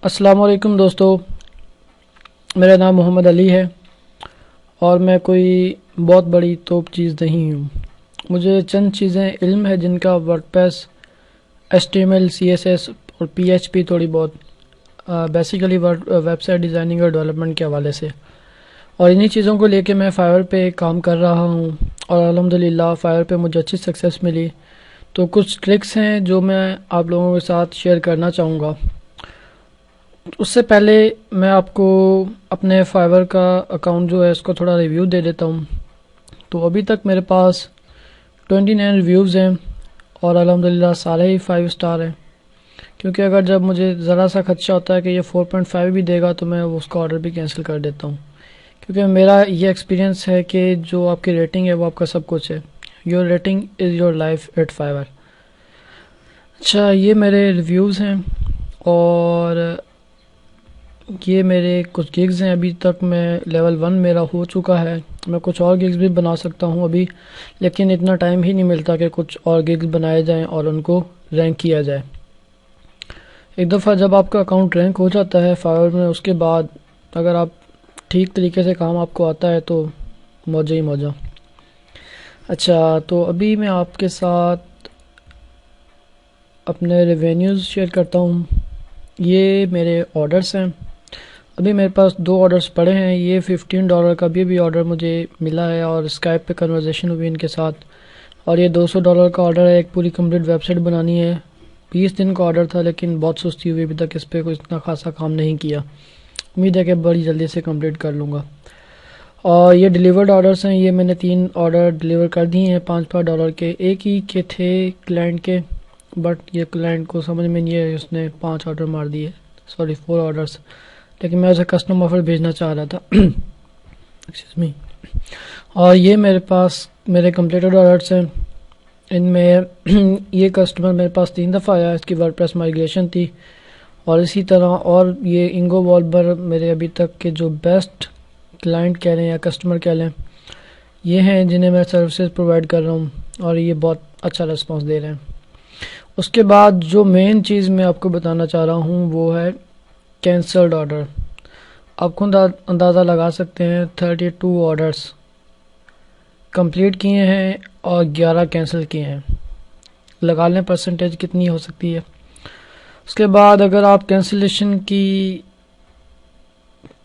अस्सलाम वालेकुम दोस्तों, मेरा नाम मोहम्मद अली है और मैं कोई बहुत बड़ी तोप चीज़ नहीं हूँ। मुझे चंद चीज़ें इल्म है जिनका वर्डप्रेस, एचटीएमएल, सीएसएस और पीएचपी थोड़ी बहुत बेसिकली वेबसाइट डिज़ाइनिंग और डेवलपमेंट के हवाले से। और इन्हीं चीज़ों को लेके मैं फाइवर पे काम कर रहा हूँ और अल्हम्दुलिल्लाह फाइवर पे मुझे अच्छी सक्सेस मिली। तो कुछ ट्रिक्स हैं जो मैं आप लोगों के साथ शेयर करना चाहूँगा। उससे पहले मैं आपको अपने फाइवर का अकाउंट जो है इसको थोड़ा रिव्यू दे देता हूँ। तो अभी तक मेरे पास 29 रिव्यूज़ हैं और अल्हम्दुलिल्लाह सारे ही 5 स्टार हैं। क्योंकि अगर जब मुझे ज़रा सा खदशा होता है कि ये 4.5 भी देगा तो मैं उसका ऑर्डर भी कैंसिल कर देता हूँ। क्योंकि मेरा ये एक्सपीरियंस है कि जो आपकी रेटिंग है वो आपका सब कुछ है। Your rating is your life at Fiverr. अच्छा, ये मेरे रिव्यूज़ हैं और ये मेरे कुछ गिग्स हैं। अभी तक मैं लेवल 1 मेरा हो चुका है। मैं कुछ और गिग्स भी बना सकता हूँ अभी, लेकिन इतना टाइम ही नहीं मिलता कि कुछ और गिग्स बनाए जाएं और उनको रैंक किया जाए। एक दफ़ा जब आपका अकाउंट रैंक हो जाता है फाइवर में, उसके बाद अगर आप ठीक तरीके से काम आपको आता है तो मौजा ही मौजा। अच्छा, तो अभी मैं आपके साथ अपने रेवेन्यूज़ शेयर करता हूँ। ये मेरे ऑर्डर्स हैं। अभी मेरे पास 2 ऑर्डर्स पड़े हैं। ये $15 का भी ऑर्डर मुझे मिला है और स्काइप पे कन्वर्सेशन हुई इनके साथ। और ये $200 का ऑर्डर है, एक पूरी कंप्लीट वेबसाइट बनानी है। 20 दिन का ऑर्डर था लेकिन बहुत सुस्ती हुई, अभी तक इस पर कोई इतना खासा काम नहीं किया। उम्मीद है कि बड़ी जल्दी से कंप्लीट कर लूँगा। और ये डिलीवर्ड ऑर्डर्स हैं। ये मैंने 3 ऑर्डर डिलीवर कर दिए हैं $5 के। एक ही के थे क्लाइंट के, बट ये क्लाइंट को समझ में नहीं है, उसने 5 ऑर्डर मार दिए, सॉरी 4 ऑर्डर्स। लेकिन मैं उसे कस्टम ऑफर भेजना चाह रहा था। Excuse me. और ये मेरे पास मेरे कंप्लीटेड ऑर्डर्स हैं। इनमें ये कस्टमर मेरे पास 3 दफ़ा आया, इसकी वर्डप्रेस माइग्रेशन थी। और इसी तरह और ये इंगो वॉलबर मेरे अभी तक के जो बेस्ट क्लाइंट कह लें या कस्टमर कह लें, ये हैं जिन्हें मैं सर्विसेज प्रोवाइड कर रहा हूँ और ये बहुत अच्छा रिस्पांस दे रहे हैं। उसके बाद जो मेन चीज़ मैं आपको बताना चाह रहा हूँ वो है कैंसल्ड ऑर्डर। आप खुद अंदाज़ा लगा सकते हैं, 32 ऑर्डर्स कंप्लीट किए हैं और 11 कैंसिल किए हैं। लगा लें परसेंटेज कितनी हो सकती है। उसके बाद अगर आप कैंसिलेशन की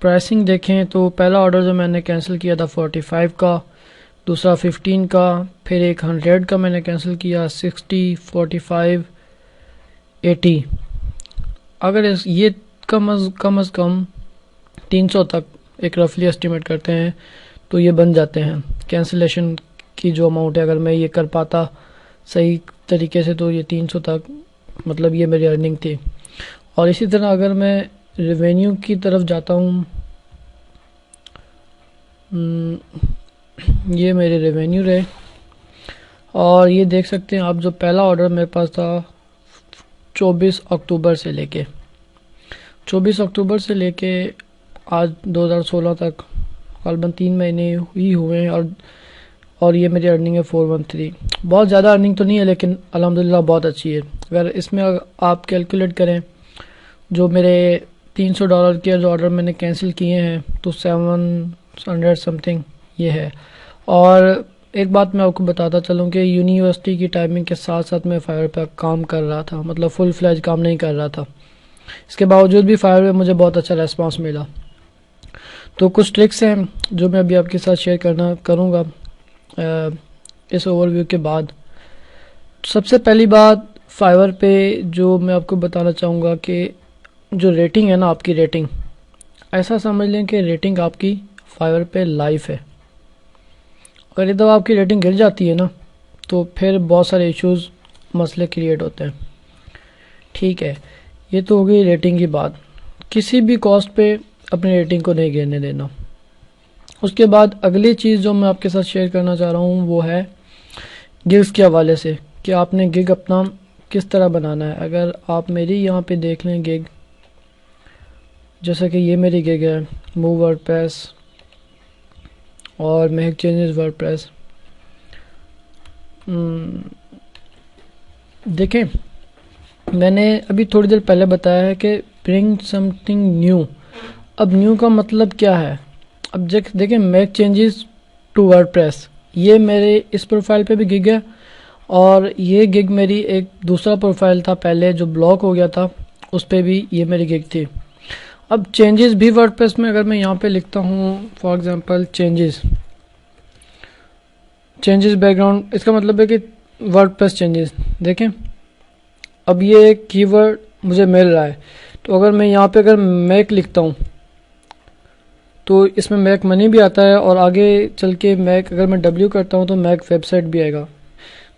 प्राइसिंग देखें तो पहला ऑर्डर जो मैंने कैंसिल किया था 45 का, दूसरा 15 का, फिर एक 100 का मैंने कैंसिल किया, 60, 45, 80। अगर ये कम अज़ कम 300 तक एक रफली एस्टिमेट करते हैं तो ये बन जाते हैं कैंसिलेशन की जो अमाउंट है। अगर मैं ये कर पाता सही तरीके से तो ये 300 तक, मतलब ये मेरी अर्निंग थी। और इसी तरह अगर मैं रेवेन्यू की तरफ जाता हूँ, ये मेरे रेवेन्यू रहे और ये देख सकते हैं आप, जो पहला ऑर्डर मेरे पास था 24 अक्टूबर से लेके 24 अक्टूबर से लेके आज 2016 तक तकरीबन 3 महीने ही हुए हैं। और ये मेरी अर्निंग है 413। बहुत ज़्यादा अर्निंग तो नहीं है लेकिन अल्हम्दुलिल्लाह बहुत अच्छी है। अगर इसमें आप कैलकुलेट करें जो मेरे $300 के जो ऑर्डर मैंने कैंसिल किए हैं तो 700 समथिंग ये है। और एक बात मैं आपको बताता चलूँ कि यूनिवर्सिटी की टाइमिंग के साथ साथ मैं फाइवर पर काम कर रहा था, मतलब फुल फ्लैज काम नहीं कर रहा था। इसके बावजूद भी फाइवर में मुझे बहुत अच्छा रेस्पॉन्स मिला। तो कुछ ट्रिक्स हैं जो मैं अभी आपके साथ शेयर करूँगा इस ओवरव्यू के बाद। सबसे पहली बात, फाइवर पे जो मैं आपको बताना चाहूँगा कि जो रेटिंग है ना, आपकी रेटिंग, ऐसा समझ लें कि रेटिंग आपकी फाइवर पे लाइफ है। अगर जब आपकी रेटिंग गिर जाती है ना तो फिर बहुत सारे इश्यूज़, मसले क्रिएट होते हैं। ठीक है, ये तो हो गई रेटिंग की बात। किसी भी कॉस्ट पे अपनी रेटिंग को नहीं गिरने देना। उसके बाद अगली चीज़ जो मैं आपके साथ शेयर करना चाह रहा हूँ वो है गिग्स के हवाले से, कि आपने गिग अपना किस तरह बनाना है। अगर आप मेरी यहाँ पे देख लें गिग, जैसे कि ये मेरी गिग है, मूव वर्डप्रेस और मेक चेंजेस वर्डप्रेस। देखें, मैंने अभी थोड़ी देर पहले बताया है कि ब्रिंग समथिंग न्यू। अब न्यू का मतलब क्या है? अब देखिए, मेक चेंजेस टू वर्डप्रेस, ये मेरे इस प्रोफाइल पे भी गिग है, और ये गिग मेरी एक दूसरा प्रोफाइल था पहले जो ब्लॉक हो गया था, उस पे भी ये मेरी गिग थी। अब चेंजेस भी वर्डप्रेस में अगर मैं यहाँ पे लिखता हूँ फॉर एग्जांपल चेंजेस बैकग्राउंड, इसका मतलब है कि वर्डप्रेस चेंजेस। देखें, अब ये एक कीवर्ड मुझे मिल रहा है, तो अगर मैं यहाँ पे अगर मैक लिखता हूँ तो इसमें मैक मनी भी आता है, और आगे चल के मैक अगर मैं डब्ल्यू करता हूँ तो मैक वेबसाइट भी आएगा।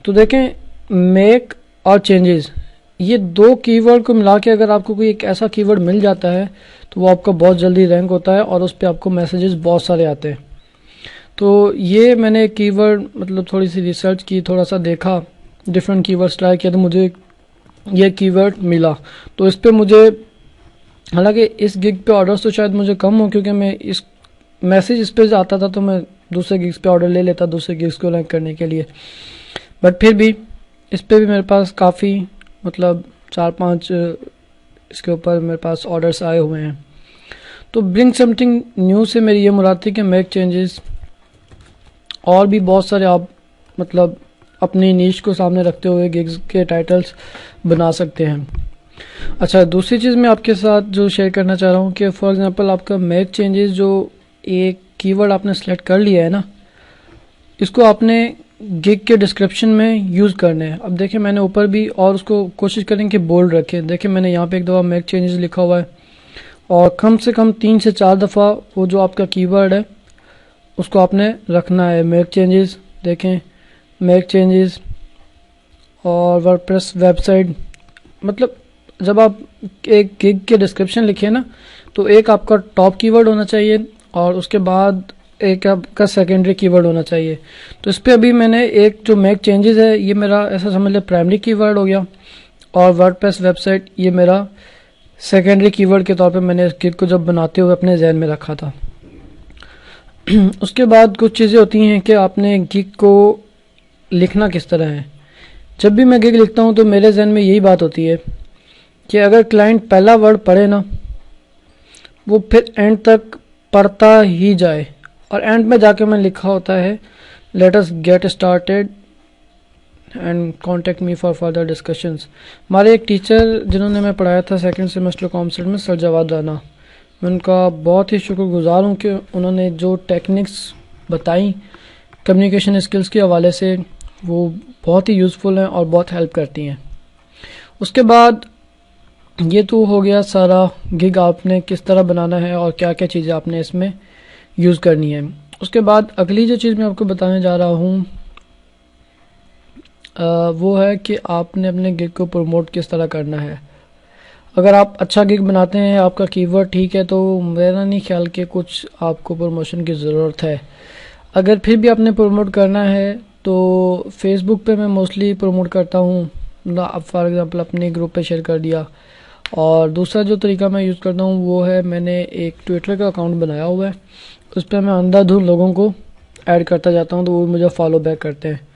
तो देखें, मेक और चेंजेस, ये दो कीवर्ड को मिला के अगर आपको कोई एक ऐसा कीवर्ड मिल जाता है तो वो आपका बहुत जल्दी रैंक होता है, और उस पर आपको मैसेजेस बहुत सारे आते हैं। तो ये मैंने कीवर्ड मतलब थोड़ी सी रिसर्च की, थोड़ा सा देखा, डिफरेंट कीवर्ड्स ट्राई किया, तो मुझे ये कीवर्ड मिला। तो इस पे मुझे, हालांकि इस गिग पे ऑर्डर्स तो शायद मुझे कम हो, क्योंकि मैं इस मैसेज इस पे आता था तो मैं दूसरे गिग्स पे ऑर्डर ले लेता दूसरे गिग्स को रैंक करने के लिए, बट फिर भी इस पे भी मेरे पास काफ़ी मतलब 4-5 इसके ऊपर मेरे पास ऑर्डर्स आए हुए हैं। तो ब्रिंग समथिंग न्यू से मेरी ये मुराद थी कि मेक चेंजेस, और भी बहुत सारे आप मतलब अपनी नीश को सामने रखते हुए गिग्स के टाइटल्स बना सकते हैं। अच्छा, दूसरी चीज़ मैं आपके साथ जो शेयर करना चाह रहा हूँ कि फॉर एग्जांपल आपका मेक चेंजेस जो एक कीवर्ड आपने सेलेक्ट कर लिया है ना, इसको आपने गिग के डिस्क्रिप्शन में यूज़ करने हैं। अब देखिए, मैंने ऊपर भी, और उसको कोशिश करें कि बोल्ड रखें। देखिए, मैंने यहाँ पे एक दफ़ा मेक चेंजेस लिखा हुआ है, और कम से कम 3 से 4 दफ़ा वो जो आपका कीवर्ड है उसको आपने रखना है, मेक चेंजेस। देखें, मेक चेंजेस और वर्डप्रेस वेबसाइट, मतलब जब आप एक गिग के डिस्क्रिप्शन लिखे ना, तो एक आपका टॉप कीवर्ड होना चाहिए, और उसके बाद एक आपका सेकेंडरी कीवर्ड होना चाहिए। तो इस पे अभी मैंने एक जो मेक चेंजेस है, ये मेरा ऐसा समझ लें प्राइमरी कीवर्ड हो गया, और वर्डप्रेस वेबसाइट ये मेरा सेकेंडरी कीवर्ड के तौर पे मैंने इस गिग को जब बनाते हुए अपने जहन में रखा था। उसके बाद कुछ चीज़ें होती हैं कि आपने गिग को लिखना किस तरह है। जब भी मैं गिग लिखता हूँ तो मेरे जहन में यही बात होती है कि अगर क्लाइंट पहला वर्ड पढ़े ना, वो फिर एंड तक पढ़ता ही जाए, और एंड में जाके मैंने लिखा होता है let us get started and contact me for further discussions. हमारे एक टीचर जिन्होंने मैं पढ़ाया था सेकंड सेमेस्टर कॉमर्स में, सर जवाद राना, मैं उनका बहुत ही शुक्रगुजार हूँ कि उन्होंने जो टेक्निक्स बताई कम्युनिकेशन स्किल्स के हवाले से, वो बहुत ही यूज़फुल हैं और बहुत हेल्प करती हैं। उसके बाद ये तो हो गया सारा गिग आपने किस तरह बनाना है और क्या क्या चीज़ें आपने इसमें यूज़ करनी है। उसके बाद अगली जो चीज़ मैं आपको बताने जा रहा हूँ वो है कि आपने अपने गिग को प्रमोट किस तरह करना है। अगर आप अच्छा गिग बनाते हैं, आपका कीवर्ड ठीक है, तो मेरा नहीं ख्याल कि कुछ आपको प्रमोशन की ज़रूरत है। अगर फिर भी आपने प्रमोट करना है तो फेसबुक पे मैं मोस्टली प्रमोट करता हूँ, आप फॉर एग्ज़ाम्पल अपने ग्रुप पे शेयर कर दिया। और दूसरा जो तरीका मैं यूज़ करता हूँ वो है, मैंने एक ट्विटर का अकाउंट बनाया हुआ है, उस पर मैं अंधाधुंध लोगों को ऐड करता जाता हूँ तो वो मुझे फॉलो बैक करते हैं।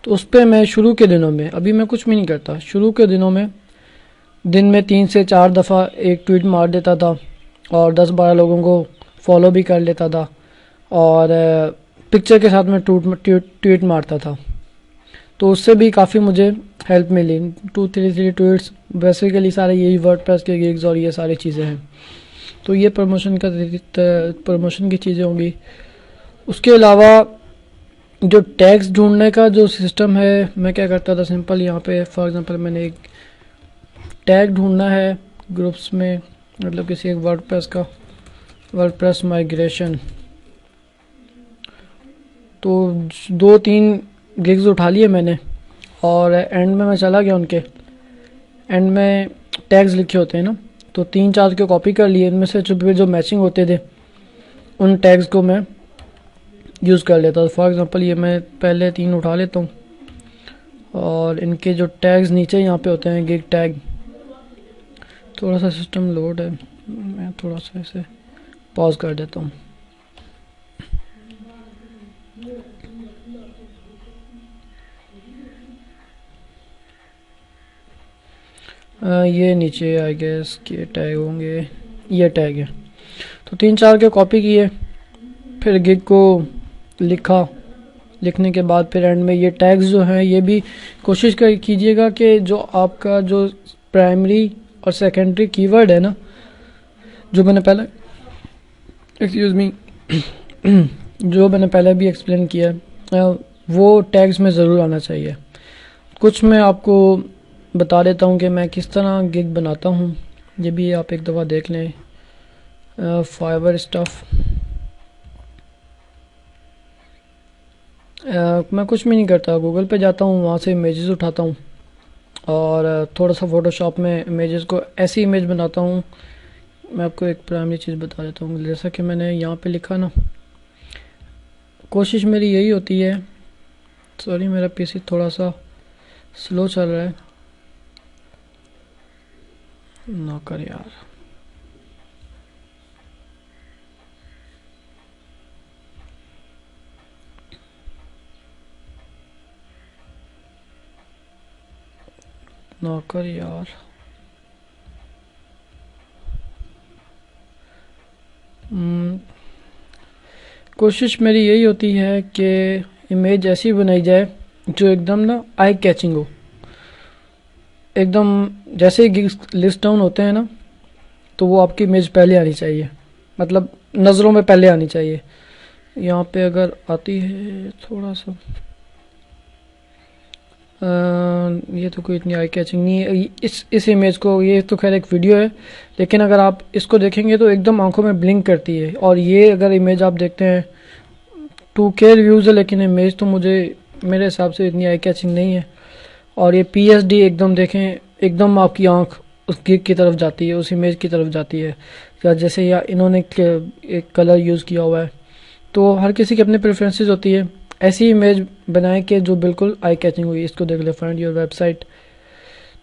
तो उस पर मैं शुरू के दिनों में, अभी मैं कुछ भी नहीं करता, शुरू के दिनों में दिन में 3 से 4 दफ़ा एक ट्वीट मार देता था, और 10-12 लोगों को फॉलो भी कर लेता था, और पिक्चर के साथ में ट्वीट मारता था। तो उससे भी काफ़ी मुझे हेल्प मिली। 2-3 ट्वीट्स बेसिकली सारे यही वर्डप्रेस के गिग्स और ये सारी चीज़ें हैं। तो ये प्रमोशन की चीज़ें होंगी। उसके अलावा जो टैग्स ढूंढने का जो सिस्टम है, मैं क्या करता था, सिंपल यहाँ पे फॉर एग्जांपल मैंने एक टैग ढूंढना है ग्रुप्स में, मतलब किसी एक वर्डप्रेस का, वर्डप्रेस माइग्रेशन, तो 2-3 गिग्स उठा लिए मैंने, और एंड में मैं चला गया, उनके एंड में टैग्स लिखे होते हैं ना, तो 3-4 के कॉपी कर लिए, इनमें से जो मैचिंग होते थे उन टैग्स को मैं यूज़ कर लेता था। फॉर एग्जांपल ये मैं पहले 3 उठा लेता हूँ, और इनके जो टैग्स नीचे यहाँ पे होते हैं गिग टैग। थोड़ा सा सिस्टम लोड है, मैं थोड़ा सा इसे पॉज कर देता हूँ। ये नीचे आई गेस के टैग होंगे, ये टैग है। तो 3-4 के कॉपी किए, फिर गिग को लिखा, लिखने के बाद फिर एंड में ये टैग्स जो हैं ये भी कोशिश कर कीजिएगा कि जो आपका जो प्राइमरी और सेकेंडरी कीवर्ड है ना, जो मैंने पहले एक्सक्यूज़ मी जो मैंने पहले भी एक्सप्लेन किया है, वो टैग्स में ज़रूर आना चाहिए। कुछ मैं आपको बता देता हूँ कि मैं किस तरह गिग बनाता हूँ, ये भी आप एक दफ़ा देख लें। फाइवर स्टफ़, मैं कुछ भी नहीं करता, गूगल पे जाता हूँ, वहाँ से इमेजेस उठाता हूँ और थोड़ा सा फ़ोटोशॉप में इमेजेस को ऐसी इमेज बनाता हूँ। मैं आपको एक प्राइमरी चीज़ बता देता हूँ, जैसा कि मैंने यहाँ पे लिखा ना, कोशिश मेरी यही होती है। सॉरी मेरा पीसी थोड़ा सा स्लो चल रहा है, नौकर यार। नौकर यार, कोशिश मेरी यही होती है कि इमेज ऐसी बनाई जाए जो एकदम ना आई कैचिंग हो। एकदम जैसे ही गिग्स लिस्ट डाउन होते हैं ना, तो वो आपकी इमेज पहले आनी चाहिए, मतलब नज़रों में पहले आनी चाहिए। यहाँ पे अगर आती है थोड़ा सा, ये तो कोई इतनी आई कैचिंग नहीं है इस इमेज को, ये तो खैर एक वीडियो है, लेकिन अगर आप इसको देखेंगे तो एकदम आंखों में ब्लिंक करती है। और ये अगर इमेज आप देखते हैं 2K रिव्यूज़ है, लेकिन इमेज तो मेरे हिसाब से इतनी आई कैचिंग नहीं है। और ये PSD एकदम देखें, एकदम आपकी आंख उस गिग की तरफ जाती है, उस इमेज की तरफ जाती है, या जैसे या इन्होंने एक कलर यूज़ किया हुआ है। तो हर किसी की अपनी प्रेफरेंसेस होती है, ऐसी इमेज बनाएं कि जो बिल्कुल आई कैचिंग हुई। इसको देख ले, फाइंड योर वेबसाइट।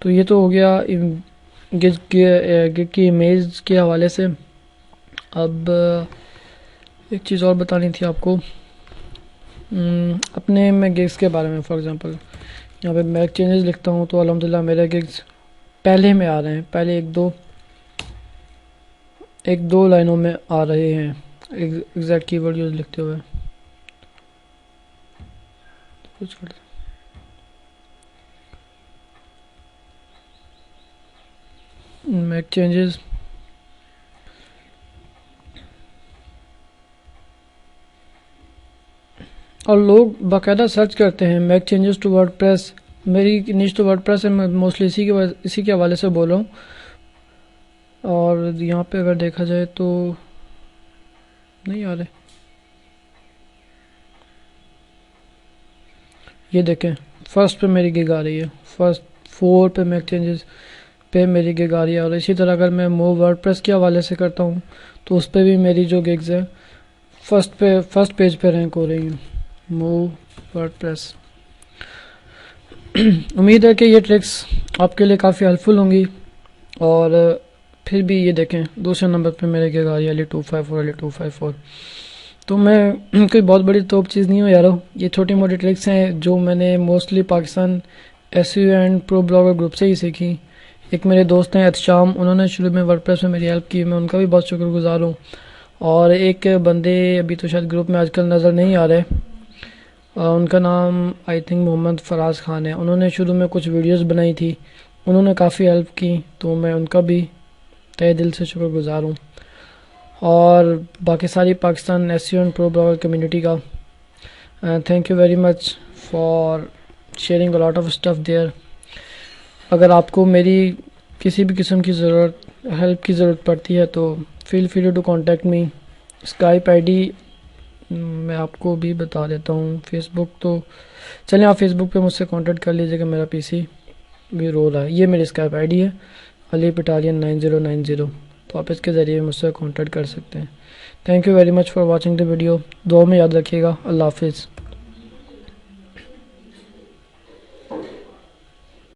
तो ये तो हो गया गिग की इमेज के हवाले से। अब एक चीज़ और बतानी थी आपको, अपने मैं गिग्स के बारे में। फॉर एग्जांपल यहाँ पे मैं चेंजेस लिखता हूँ तो अल्हम्दुलिल्लाह मेरे गिग्स पहले में आ रहे हैं, पहले एक दो लाइनों में आ रहे हैं एग्जैक्ट कीवर्ड यूज लिखते हुए। कुछ मेक चेंजेस, और लोग बाकायदा सर्च करते हैं मेक चेंजेस टू वर्डप्रेस। मेरी नीच तो वर्डप्रेस है, मैं मोस्टली इसी के हवाले से बोल रहा हूँ। और यहाँ पे अगर देखा जाए तो नहीं आ रहे, ये देखें फर्स्ट पे मेरी गिग आ रही है, फर्स्ट 4 पे मेक चेंजेस पे मेरी गिग आ रही है। और इसी तरह अगर मैं मूव वर्डप्रेस के हवाले से करता हूँ तो उस पर भी मेरी जो गिग्स है फर्स्ट पेज पे रैंक हो रही हैं, मूव वर्डप्रेस। उम्मीद है कि ये ट्रिक्स आपके लिए काफ़ी हेल्पफुल होंगी। और फिर भी ये देखें दूसरे नंबर पे मेरे गिग आ रही है Ali254। तो मैं कोई बहुत बड़ी तोप चीज़ नहीं हूँ यारो, ये छोटी मोटी ट्रिक्स हैं जो मैंने mostly Pakistan SEO and pro blogger group से ही सीखी। एक मेरे दोस्त हैं एहतशाम, उन्होंने शुरू में वर्डप्रेस में मेरी हेल्प की, मैं उनका भी बहुत शुक्रगुजार हूँ। और एक बंदे अभी तो शायद ग्रुप में आजकल नज़र नहीं आ रहे, उनका नाम आई थिंक मोहम्मद फराज खान है। उन्होंने शुरू में कुछ वीडियोस बनाई थी, उन्होंने काफ़ी हेल्प की, तो मैं उनका भी तहे दिल से शुक्रगुजार हूँ। और बाकी सारी Pakistan SEO and pro blogger community का thank you very much for sharing a lot of stuff there. अगर आपको मेरी किसी भी किस्म की हेल्प की ज़रूरत पड़ती है तो feel free to contact me. Skype ID मैं आपको भी बता देता हूँ। फेसबुक तो चलें, आप फेसबुक पे मुझसे कांटेक्ट कर लीजिएगा, मेरा PC भी रो रहा है। ये मेरी स्काइप ID है Ali Battalion 9090, तो आप इसके ज़रिए मुझसे कांटेक्ट कर सकते हैं। Thank you very much for watching the video. दुआ में याद रखिएगा। अल्लाह हाफिज़।